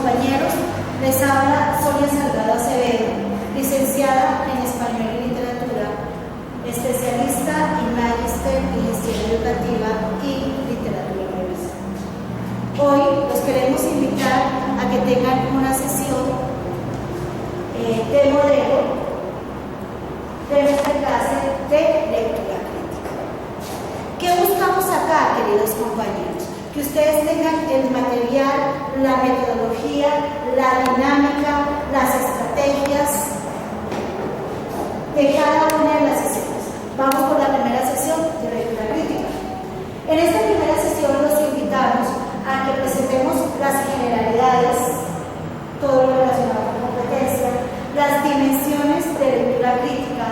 compañeros, les habla Sonia Salgado Acevedo, licenciada en Español y Literatura, especialista y magíster en Gestión Educativa y Literatura Universal. Hoy los queremos invitar a que tengan una sesión de modelo de nuestra clase de lectura crítica. ¿Qué buscamos acá, queridos compañeros? Que ustedes tengan el material, la metodología, la dinámica, las estrategias de cada una de las sesiones. Vamos por la primera sesión de lectura crítica. En esta primera sesión los invitamos a que presentemos las generalidades, todo lo relacionado con competencia, las dimensiones de lectura crítica,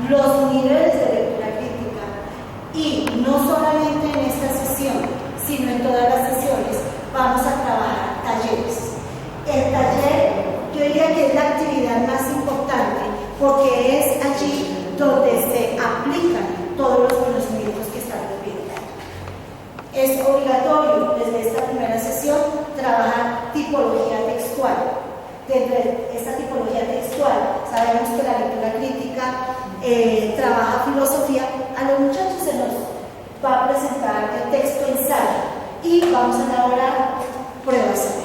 los niveles de lectura crítica, y no solamente en esta sesión, sino en todas las sesiones vamos a trabajar talleres. El taller, yo diría que es la actividad más importante porque es allí donde se aplican todos los conocimientos que estamos viendo. Es obligatorio desde esta primera sesión trabajar tipología textual. Dentro de esta tipología textual sabemos que la lectura crítica trabaja filosofía. A los muchachos se nos va a presentar el texto ensayo y vamos a elaborar pruebas.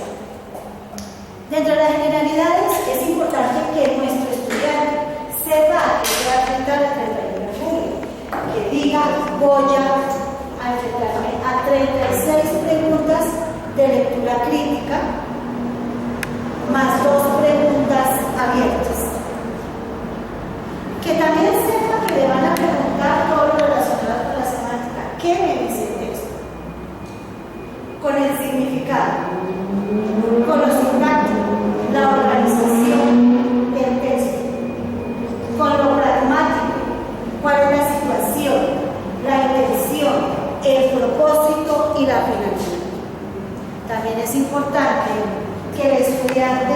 Dentro de las generalidades es importante que nuestro estudiante sepa que se va a enfrentar al 31 de julio, que diga voy a enfrentarme a 36 preguntas de lectura crítica más 2 preguntas abiertas. Que también sepa que le van a preguntar todo lo relacionado con la semántica. ¿Qué me dice el texto? Con el significado, con lo sintáctico, la organización del texto, con lo pragmático, cuál es la situación, la intención, el propósito y la finalidad. También es importante que el estudiante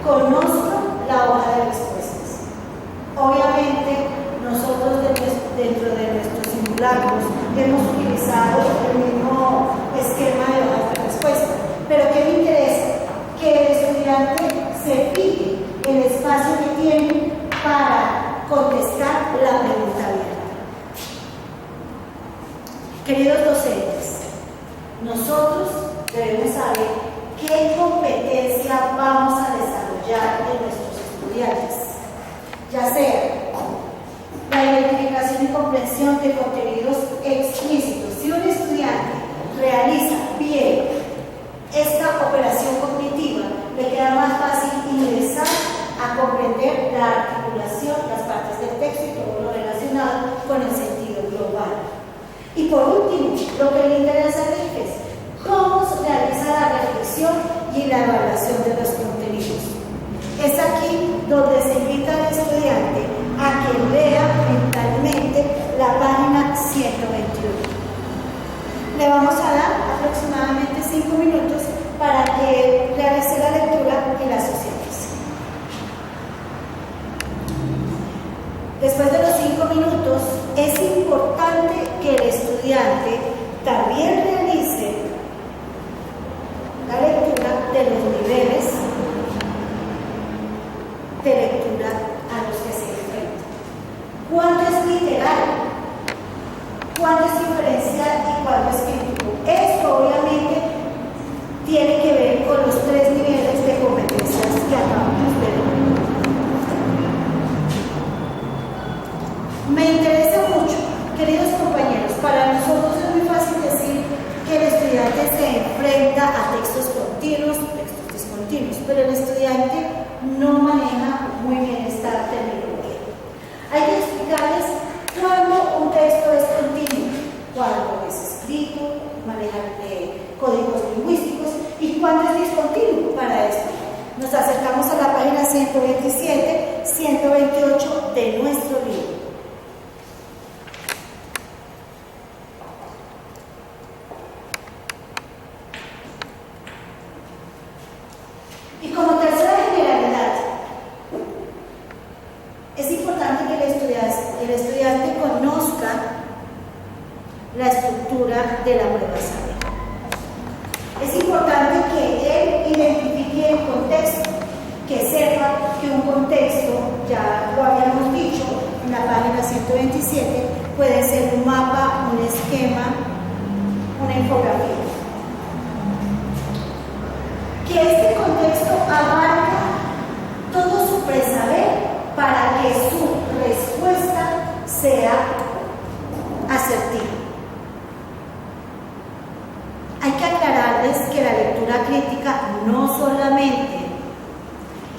conozca la hoja de respuestas. Obviamente, nosotros dentro de nuestros simulacros hemos utilizado el mismo esquema de hojas de respuesta, pero ¿qué me interesa? Que el estudiante se fije el espacio que tiene para contestar la pregunta abierta. Queridos docentes, nosotros debemos saber qué competencia vamos a desarrollar en nuestros estudiantes, ya sea la identificación y comprensión de contenidos explícitos. Si un estudiante realiza bien esta operación cognitiva, le queda más fácil ingresar a comprender la articulación, las partes del texto y todo lo relacionado con el sentido global. Y por último, lo que le interesa es cómo se realiza la reflexión y la evaluación de los contenidos. Es aquí donde se invita al estudiante a que lea mentalmente la página 121. Le vamos a dar aproximadamente 5 minutos para que realice la lectura y la socialice. Después de los 5 minutos, es importante que el estudiante también realice la lectura de los niveles de lectura a los que se enfrenta. ¿Cuánto es literal? ¿Cuánto es inferencial y cuánto es crítico? Esto obviamente tiene que ver con los 3 niveles de competencias que acabamos de ver. Me interesa mucho, queridos compañeros, para nosotros es muy fácil decir que el estudiante se enfrenta a textos continuos, textos discontinuos, pero el estudiante no maneja muy bien esta terminología. Hay que explicarles cuándo un texto es continuo, cuándo es escrito, manejar códigos lingüísticos y cuándo es discontinuo. Para esto nos acercamos a la página 127, 128 de nuestro libro. Y como tercera generalidad, es importante que el estudiante conozca la estructura de la prueba saber. Es importante que él identifique el contexto, ya lo habíamos dicho en la página 127, puede ser un mapa, un esquema, una infografía. Que este contexto abarca todo su presaber para que su respuesta sea asertiva. Hay que aclararles que la lectura crítica no solamente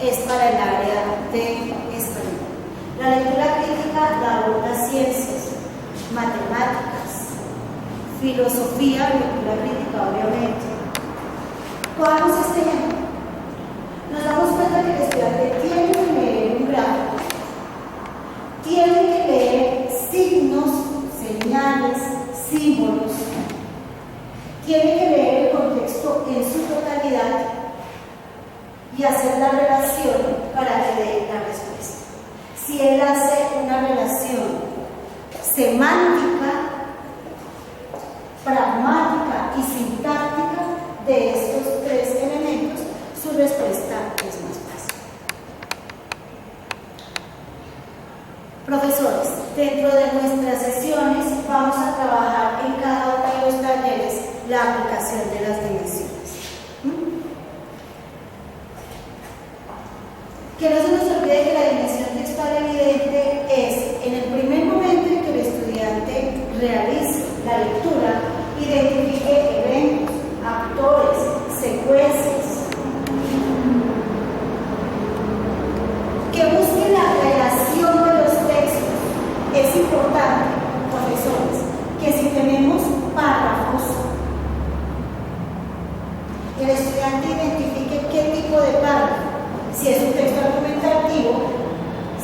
es para el área de español. La lectura crítica la aborda ciencias, matemáticas, filosofía, lectura crítica obviamente. Cojamos este ejemplo. Nos damos cuenta que el estudiante tiene que leer un gráfico, tiene que leer signos, señales, símbolos, tiene que leer el contexto en su totalidad y hacer la relación para que dé la respuesta. Si él hace una relación semántica, pragmática y sintáctica de estos tres elementos, su respuesta es más fácil. Profesores, dentro de nuestras sesiones vamos a trabajar en cada uno de los talleres la aplicación de las dimensiones. Que no se nos olvide que la dimensión textual evidente es en el primer momento en que el estudiante realice la lectura, identifique eventos, actores, secuencias, que busque la relación de los textos. Es importante, profesores, que si tenemos párrafos, el estudiante identifique qué tipo de párrafo, si es un texto argumentativo,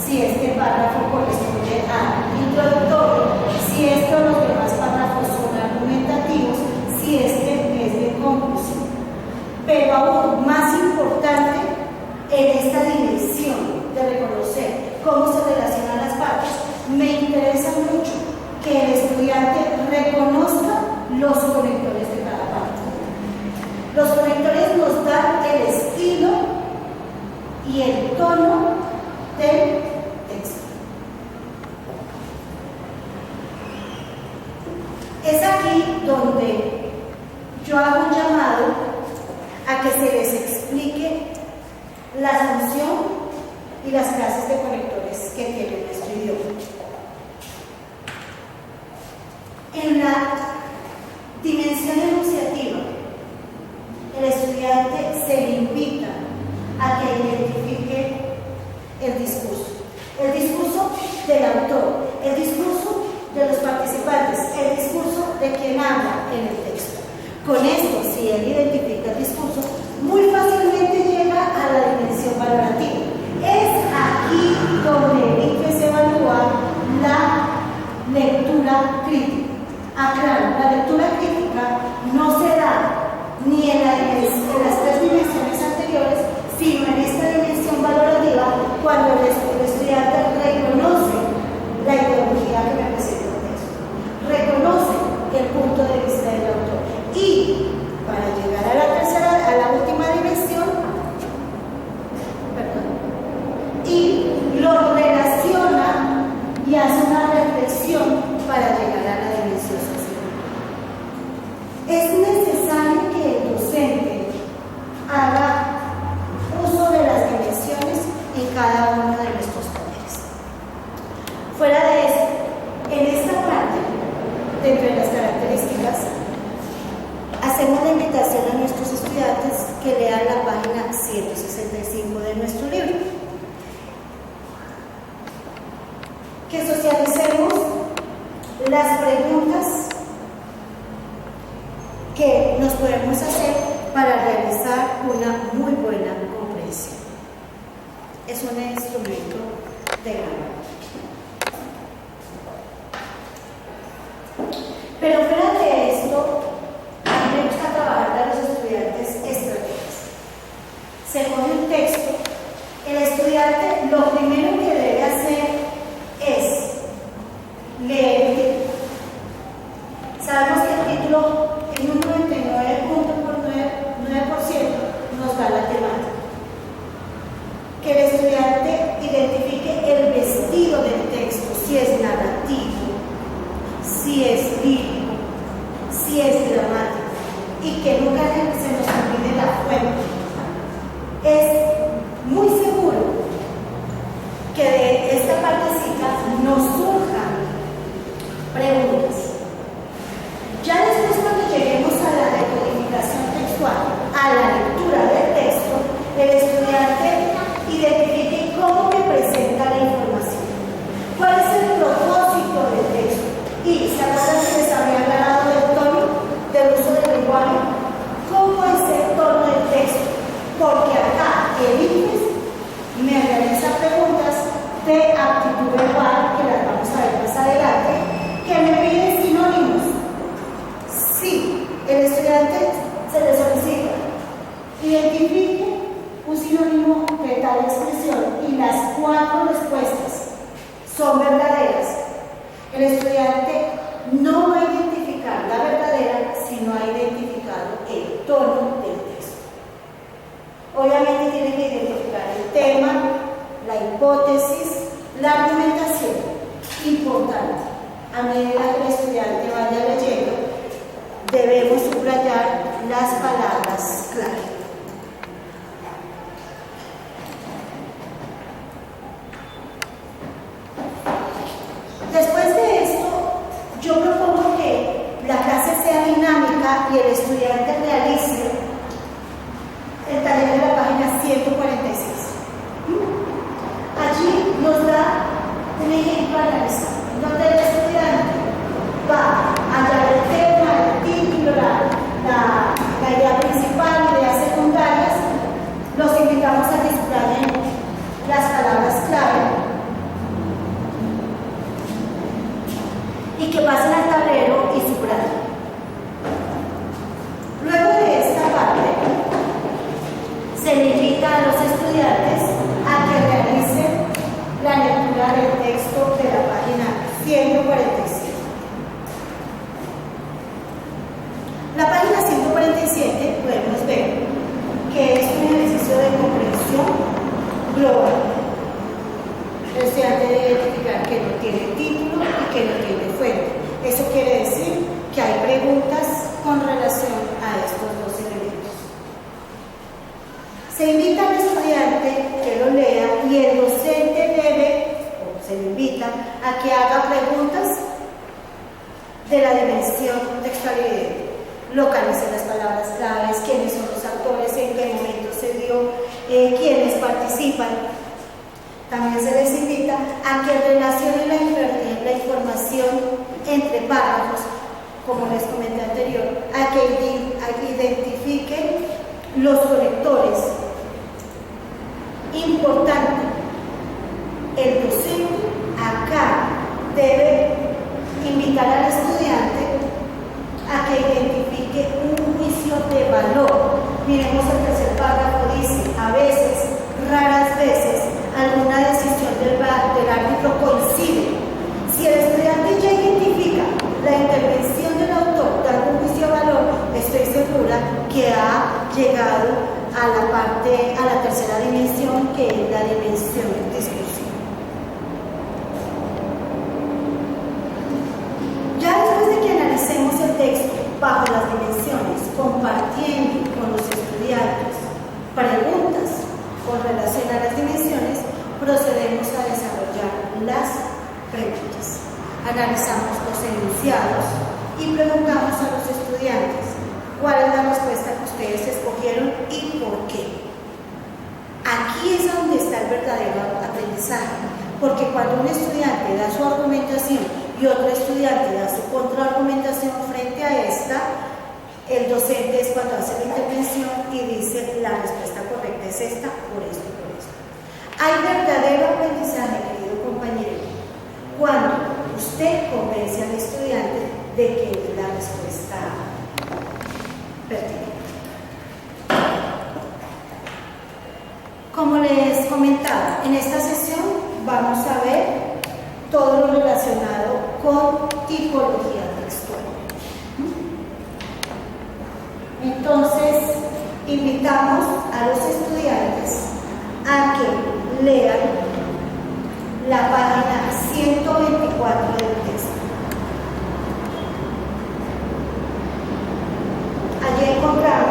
si este párrafo corresponde al introductorio, si los demás párrafos son argumentativos, si este es de conclusión. Pero aún más importante, en esta dimensión de reconocer cómo se relacionan las partes, me interesa mucho que el estudiante reconozca los conectores de cada parte. Los conectores nos dan el estilo y el tono del texto. Es aquí donde yo hago un llamado a que se les explique la función y las clases de conectores que tiene nuestro idioma. En la dimensión enunciativa, el estudiante se le invita a que identifique el discurso del autor, el discurso de los participantes, el discurso de quien habla en el texto. Con esto, si él identifica el discurso, muy fácilmente llega a la dimensión valorativa. Es aquí donde el IFE se evalúa la lectura crítica. Aclaro, la lectura crítica no se da ni en las tres dimensiones anteriores, sino en esta dimensión valorativa, cuando el estudiante reconoce la ideología que representa el texto, reconoce el punto de vista del autor, y para llegar a la última dimensión, y lo relaciona y hace una reflexión para llegar a la dimensión social. Es necesario que el docente haga uso de las dimensiones en cada uno de nuestros talleres. Fuera de esto, en esta parte, dentro de las características, hacemos la invitación a nuestros estudiantes que lean la página 165 de nuestro libro. Que socialicemos las preguntas que nos podemos hacer para realizar una muy buena comprensión. Es un instrumento de gramática. Pero fuera de esto, a mí me gusta trabajar a los estudiantes estrategias. Se pone un texto, el estudiante lo primero que debe hacer es leer el título. Sabemos que el título en un 99.9% nos da la temática. Que el estudiante nunca se nos olvide la fuente. Es muy seguro que de esta partecita nos surjan preguntas. Ya después, cuando lleguemos a la decodificación textual, a la lectura del texto, el estudiante identifique cómo me presenta la información, cuál es el propósito del texto. Y ¿se acuerdan que les había hablado del tono, del uso del lenguaje? ¿Cómo es el tono del texto? Porque acá el IFES me realiza preguntas de aptitud verbal, que las vamos a ver más adelante, que me piden sinónimos. Sí, el estudiante se le solicita identifique un sinónimo de tal expresión y las 4 respuestas son verdaderas. El estudiante no va a identificar la verdadera si no ha identificado el tono del texto. Obviamente tiene que identificar el tema, la hipótesis, la argumentación. Importante, a medida que el estudiante vaya leyendo, debemos subrayar las palabras clave. Después de esto, yo propongo que la clase sea dinámica y el estudiante realice el taller de la página 146. Allí nos da un ejemplo a analizar, donde el estudiante va a hallar el tema, el título, la idea principal, ideas secundarias. Los invitamos a que subrayen las palabras clave y que pasen al tablero y subrayen. Luego de esta parte, se le invita a los estudiantes a que realicen la lectura del texto de la página 147. La página 147 podemos ver que es un ejercicio de comprensión global. El estudiante debe identificar que no tiene título y que no tiene fuente. Eso quiere decir que hay preguntas con relación a estos dos elementos. Se invita al estudiante que lo lea y el docente debe, o se le invita, a que haga preguntas de la dimensión textual y video. Localice las palabras claves, quiénes son los autores, en qué momento se dio, quiénes participan. También se les invita a que relacionen la información entre párrafos, como les comenté anterior, a que identifiquen los conectores. Importante, el docente acá debe invitar al estudiante a que identifique un juicio de valor. Miremos el tercer párrafo, dice: a veces, raras veces, alguna decisión del árbitro coincide. Si el estudiante ya identifica la intervención del autor dando un juicio de valor, estoy segura que ha llegado a la tercera dimensión, que es la dimensión discursiva. Ya después de que analicemos el texto bajo las dimensiones, compartiendo con los estudiantes preguntas con relación a las dimensiones, procedemos a desarrollar las preguntas. Analizamos los enunciados y preguntamos a los estudiantes cuál es la respuesta que ustedes escogieron y por qué. Aquí es donde está el verdadero aprendizaje, porque cuando un estudiante da su argumentación y otro estudiante da su contraargumentación frente a esta, el docente es cuando hace la intervención y dice: la respuesta correcta es esta, por esto y por esto. Hay verdadero aprendizaje, querido compañero, cuando usted convence al estudiante de que es la respuesta pertinente. Como les comentaba, en esta sesión vamos a ver todo lo relacionado con tipología textual. Entonces, invitamos a los estudiantes a que lean la página 124 del texto. Allí encontramos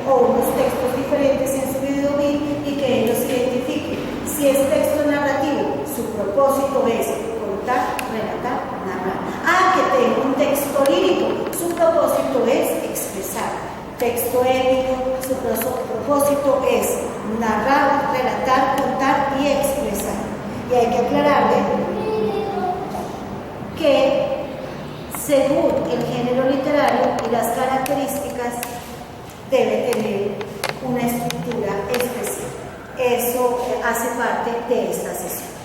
o unos textos diferentes en su video y que ellos identifiquen. Si es texto narrativo, su propósito es contar, relatar, narrar. Que tengo un texto lírico, su propósito es expresar. Texto épico, su propósito es narrar, relatar, contar y expresar. Y hay que aclararle que según el género literario y las características debe tener una estructura especial. Eso hace parte de esta sesión.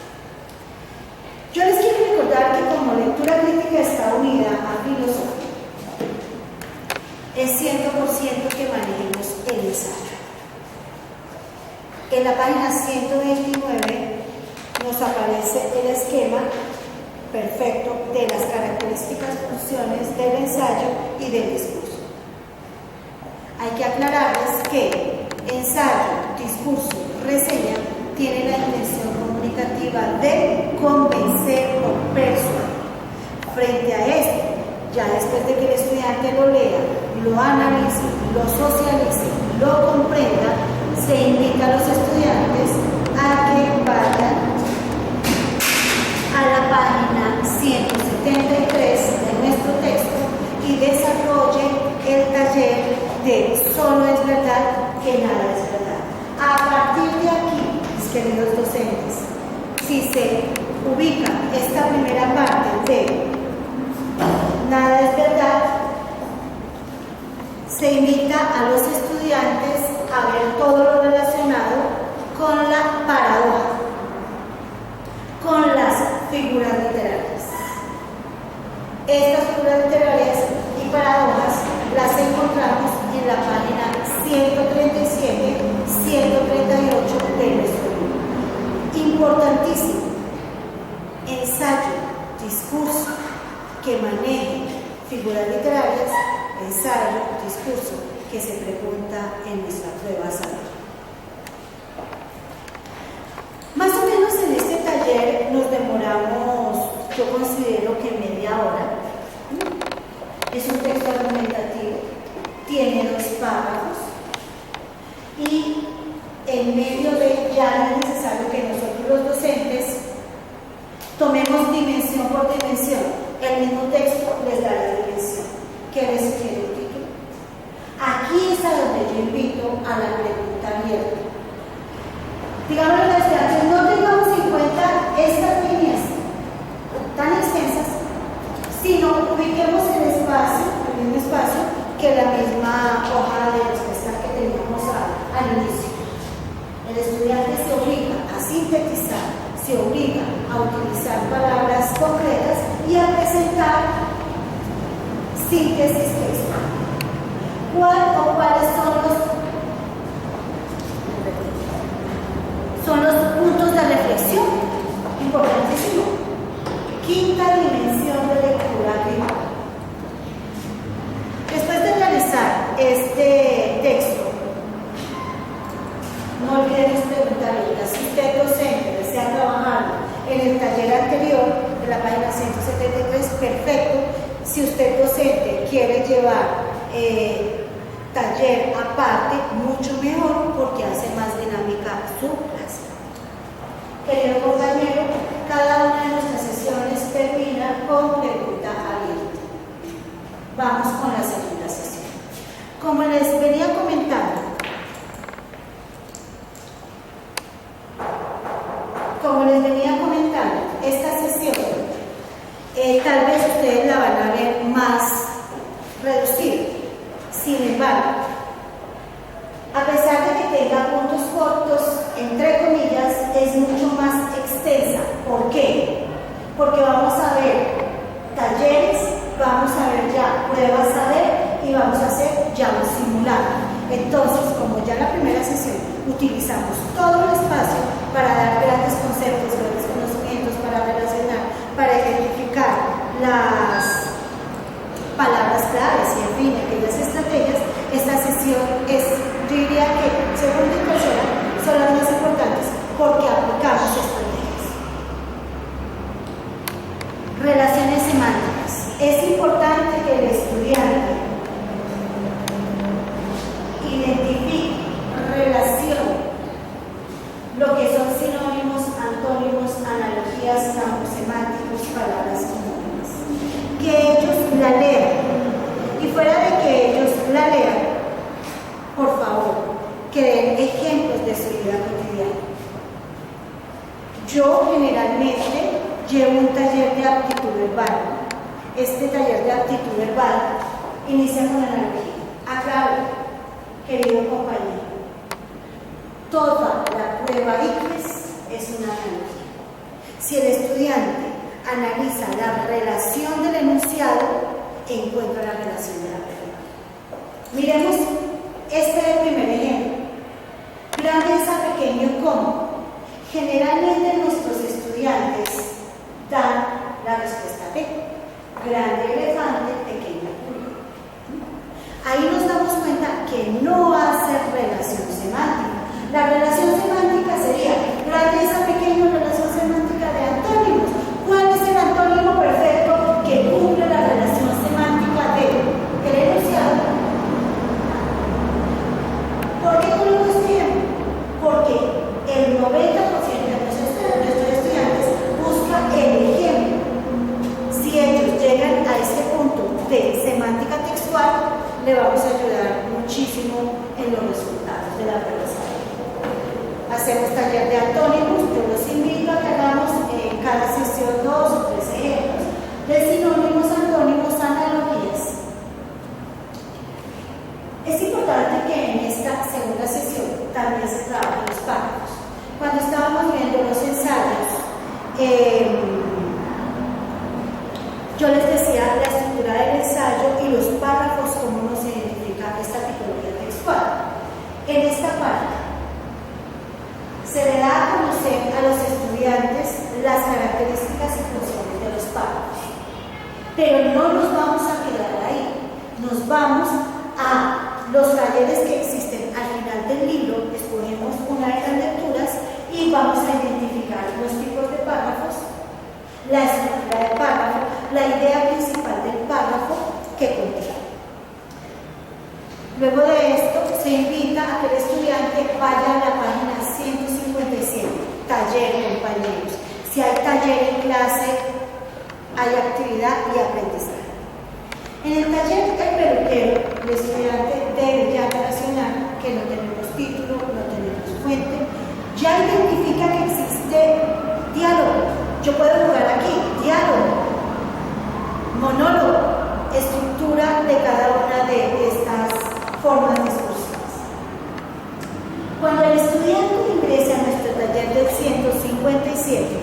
Yo les quiero recordar que como lectura crítica está unida a filosofía, es 100% que manejemos el ensayo. En la página 129 nos aparece el esquema perfecto de las características, funciones del ensayo y del discurso. Hay que aclararles que ensayo, discurso, reseña tiene la intención comunicativa de convencer o persuadir. Frente a esto, ya después de que el estudiante lo lea, lo analice, lo socialice, lo comprenda, se invita a los estudiantes a que vayan a la página 173 de nuestro texto y desarrollen el taller de Solo es verdad que nada es verdad. A partir de aquí, mis queridos docentes, si se ubica esta primera parte de nada es verdad, se invita a los estudiantes a ver todo lo relacionado con la paradoja, con las figuras literarias. Estas figuras literarias y paradojas las encontramos en la página 137, 138 de nuestro libro. Importantísimo, ensayo, discurso que maneje figuras literarias, ensayo, discurso que se pregunta en nuestra prueba saber. Más o menos en este taller nos demoramos, yo considero que media hora. Es un texto argumentativo, tiene 2 párrafos y en medio de ya no es necesario que nosotros los docentes tomemos dimensión por dimensión. El mismo texto les da la dimensión. ¿Qué les sugiere el título? Aquí es a donde yo invito a la pregunta abierta. Digamos los estudiantes, no tengamos en cuenta estas líneas tan extensas, sino ubiquemos el espacio, el mismo espacio que la misma hoja de respuesta que teníamos al inicio. El estudiante se obliga a sintetizar, se obliga a utilizar palabras concretas y a presentar síntesis textual. ¿Cuáles son los puntos de reflexión? Importantísimo. Quinta dimensión de lectura crítica. Después de realizar este texto, no olvidemos preguntarle, si usted docente desea trabajar en el taller anterior de la página 173, perfecto. Si usted docente quiere llevar taller aparte, mucho mejor porque hace más dinámica su clase. Querido compañero, cada una de nuestras sesiones termina con pregunta abierta. Vamos con la segunda sesión. Como les venía comentando, esta sesión tal vez ustedes la van a ver más reducida. Sin embargo, a pesar de que tenga puntos cortos, entre comillas, es mucho más extensa. ¿Por qué? Porque vamos a ver talleres, vamos a ver ya pruebas a ver y vamos a hacer ya un simulado. Entonces, como ya en la primera sesión utilizamos todo el espacio para dar grandes conceptos, grandes conocimientos, para relacionar, para identificar las palabras claves y, en fin, aquellas estrategias, esta sesión es, yo diría que segunda y tercera son las más importantes porque aplicamos estrategias. Relaciones semánticas. Es importante que el estudiante identifique tarea, por favor, que den ejemplos de su vida cotidiana. Yo generalmente llevo un taller de aptitud verbal. Este taller de aptitud verbal inicia con la analogía. Aclaro, querido compañero, toda la prueba ICFES es una analogía. Si el estudiante analiza la relación del enunciado, encuentra la relación de la prueba. Miremos este primer ejemplo. Grandeza, pequeño, como. Generalmente nuestros estudiantes dan la respuesta B. Grande elefante, pequeña pulga. Ahí nos damos cuenta que no hace relación semántica. La relación semántica sería grandeza, pequeño, relación semántica de antónimos. ¿Cuál es el antónimo perfecto que cumple la relación semántica del enunciado? ¿Por qué coloco este ejemplo? Porque el 90% de nuestros estudiantes busca el ejemplo. Si ellos llegan a este punto de semántica textual, le vamos a ayudar muchísimo en los resultados de la prueba. Hacemos taller de antónimos. Yo los invito a que hagamos en cada sesión 2 o 3 ejemplos de sinónimos, antónimos, analogías. Es importante que en esta segunda sesión también se trabajen los párrafos. Cuando estábamos viendo los ensayos, yo les decía la estructura del ensayo y los párrafos, cómo nos identifica esta tipología textual. En esta parte se le da a conocer a los estudiantes las características y funciones de los párrafos. Pero no nos vamos a quedar ahí, nos vamos a los talleres que existen al final del libro, escogemos una de las lecturas y vamos a identificar los tipos de párrafos, la estructura del párrafo, la idea principal del párrafo que contiene. Luego de esto, se invita a que el estudiante vaya a la página 157, taller, compañeros. Si hay taller en clase, hay actividad y aprendizaje. En el taller del peluquero, el estudiante debe ya relacionar que no tenemos título, no tenemos fuente, ya identifica que existe diálogo. Yo puedo jugar aquí, diálogo, monólogo, estructura de cada una de estas formas discursivas. Cuando el estudiante ingrese a nuestro taller del 157,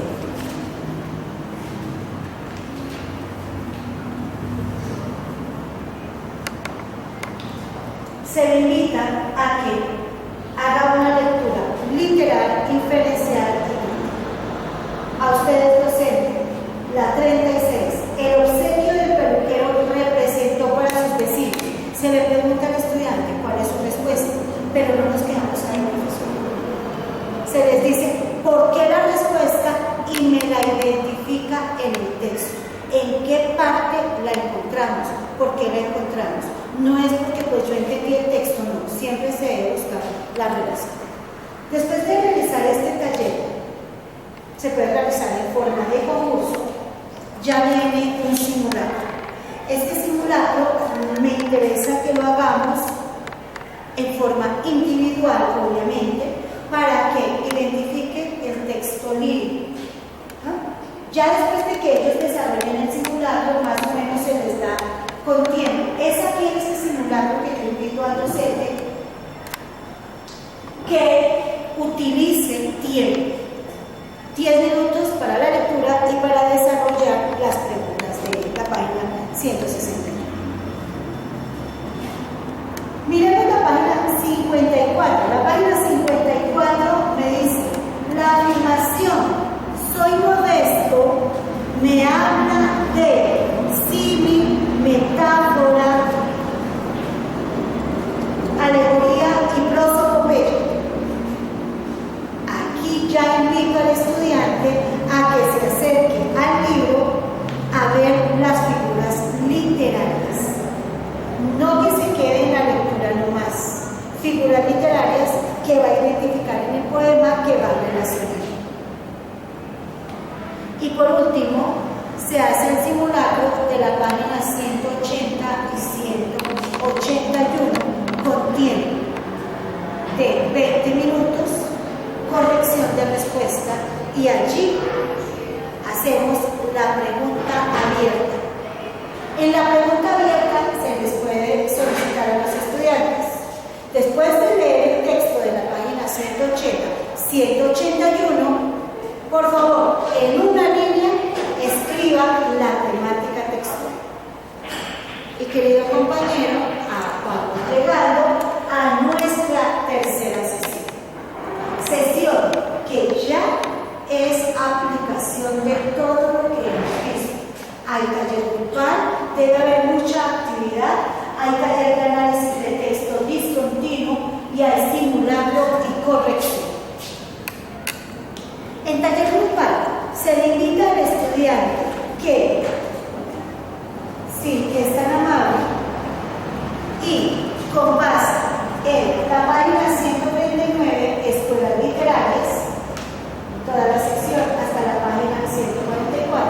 se le invita a que haga una lectura literal, inferencial y crítica. A ustedes docentes, la 36, el obsequio del peluquero representó para sus vecinos. Se le pregunta al estudiante cuál es su respuesta, pero no nos quedamos ahí, profesor. Se les dice por qué la respuesta y me la identifica en el texto. ¿En qué parte la encontramos? ¿Por qué la encontramos? No es porque pues yo entendí el texto, no. Siempre se debe buscar la relación. Después de realizar este taller, se puede realizar en forma de concurso. Ya viene un simulacro. Este simulacro me interesa que lo hagamos en forma individual, obviamente, para que identifiquen el texto lírico. Ya después de que ellos desarrollen el simulacro, más o menos se les da con tiempo. Es aquí en este simulacro que yo invito al docente que utilice tiempo. 10 minutos para la lectura y para desarrollar las preguntas de la página 161. Miremos la página 54. La página 54 me dice: la afirmación soy modesto me habla de símil, metáfora, alegoría y prosopopeya. Aquí ya invito al estudiante a que se acerque al libro a ver las figuras literarias. No que se quede en la lectura nomás. Figuras literarias que va a identificar en el poema, que va a relacionar. Y por último, se hace el simulacro de la página 180 y 181 181, por favor, en una línea escriba la temática textual. Y querido compañero, vamos llegando a nuestra tercera sesión. Sesión que ya es aplicación de todo lo que hemos visto. Hay taller grupal, debe haber mucha actividad, hay taller de análisis de texto discontinuo y hay simulacro y corrección. En taller grupal se le invita al estudiante que, si es tan amable, y con base en la página 139, Escuelas Literarias, toda la sección hasta la página 144,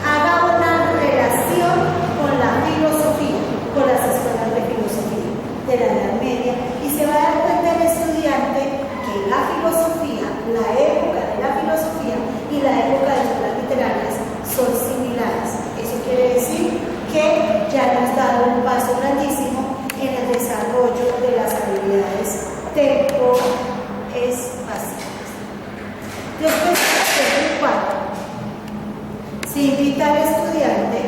haga una relación con la filosofía, con las escuelas de filosofía de la Edad Media, y se va a dar cuenta el estudiante que la filosofía, la época de la filosofía y la época de las literarias son similares. Eso quiere decir que ya nos ha dado un paso grandísimo en el desarrollo de las habilidades tempoespaciales. Después del 4, se invita al estudiante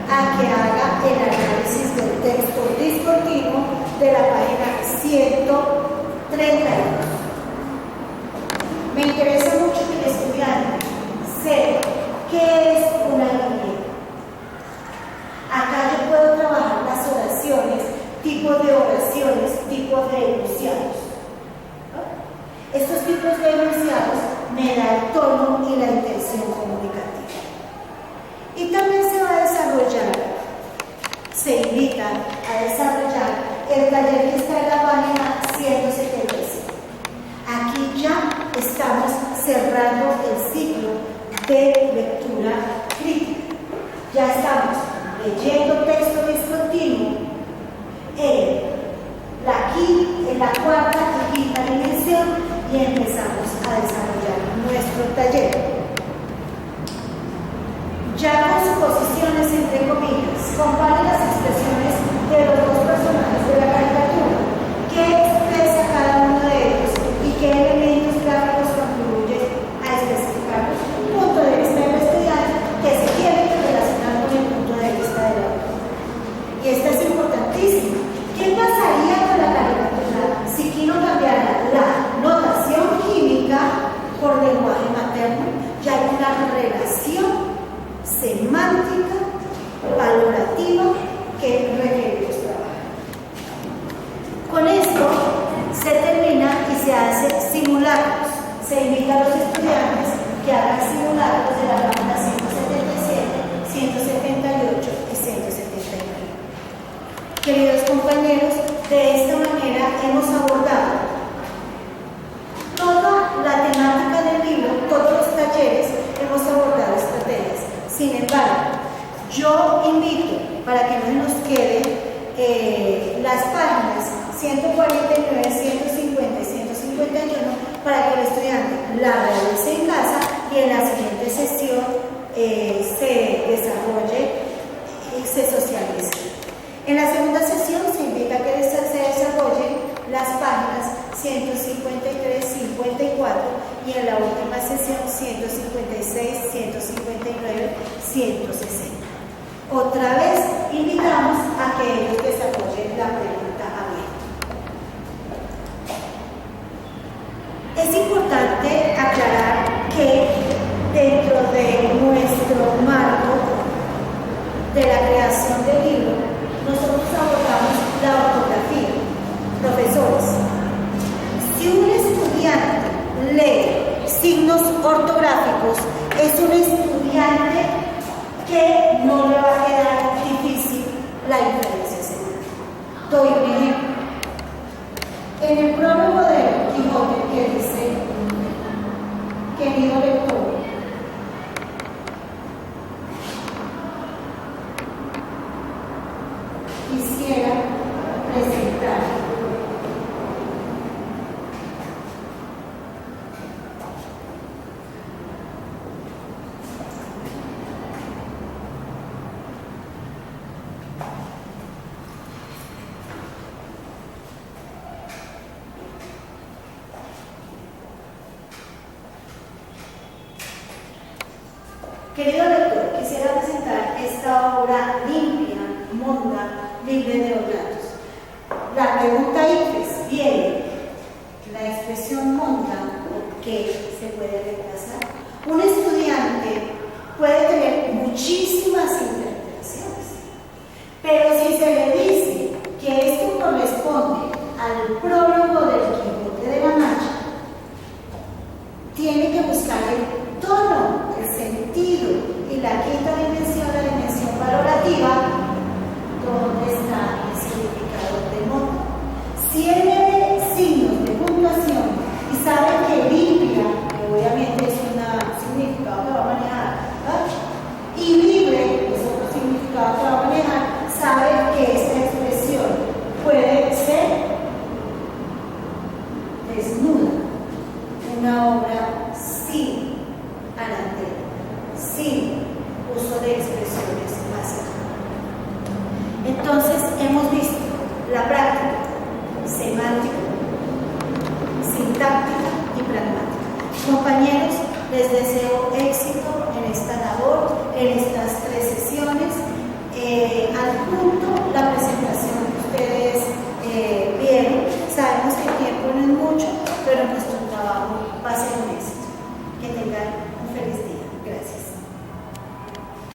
a que haga el análisis del texto discontinuo de la página 132. Me interesa mucho que el estudiante sepa qué es una línea. Acá yo puedo trabajar las oraciones, tipos de oraciones, tipos de enunciados. Estos tipos de enunciados me da el tono y la intención comunicativa. Y también se va a desarrollar, se invita a desarrollar el taller que está en la página 175. Aquí ya estamos cerrando el ciclo de lectura crítica. Ya estamos leyendo texto discontinuo en la cuarta y quinta dimensión y empezamos a desarrollar nuestro taller. Ya con suposiciones entre comillas, compare las expresiones de los dos personajes de la caricatura, qué expresa cada uno de ellos y qué elementos gráficos contribuyen a especificar un punto de vista del estudiante que se tiene que relacionar con el punto de vista del autor. Y esto es importantísimo. ¿Qué pasaría con la caricatura si Quino cambiara la notación química por lenguaje materno? Ya hay una relación semántica, valorativa que requerimos trabajar. Con esto se termina y se hace simulacros. Se invita a los estudiantes que hagan simulacros de la página 177, 178 y 179. Queridos compañeros, de esta manera hemos abordado toda la temática del libro, todos los talleres, hemos abordado estrategias. Sin embargo, yo invito para que no nos queden las páginas 149, 150 y 151 para que el estudiante la realice en casa y en la siguiente sesión se desarrolle y se socialice. En la segunda sesión se invita a que se desarrollen las páginas 153, 54 y en la última sesión 156, 159, 160. Otra vez invitamos a que ellos desarrollen la pregunta abierta. Es importante aclarar que dentro de nuestro marco de la creación del libro, nosotros abordamos la ortografía. Profesores, si un estudiante lee signos ortográficos, es un estudiante que no le va a quedar difícil la inferencia semántica. Doy un ejemplo. En el prólogo de Quijote, que dice, querido lector, quisiera presentar Querido lector, quisiera presentar esta obra limpia, monda, libre de ornatos. La pregunta IFES viene, la expresión monda, ¿por qué se puede reemplazar? Un estudiante puede tener muchísimas interpretaciones, pero si se le dice que esto corresponde al prólogo del Quijote de la Mancha, tiene que buscar el tono, el sentido y la quinta dimensión, la dimensión valorativa, donde está el significado de monda. Si él ve signos de puntuación y sabe que limpia, que obviamente es un significado que va a manejar, ¿verdad? Y libre es otro significado que va a manejar, sabe que esta expresión puede ser desnuda, una obra sin arandela, sin uso de expresiones básicas. Entonces hemos visto la práctica semántica, sintáctica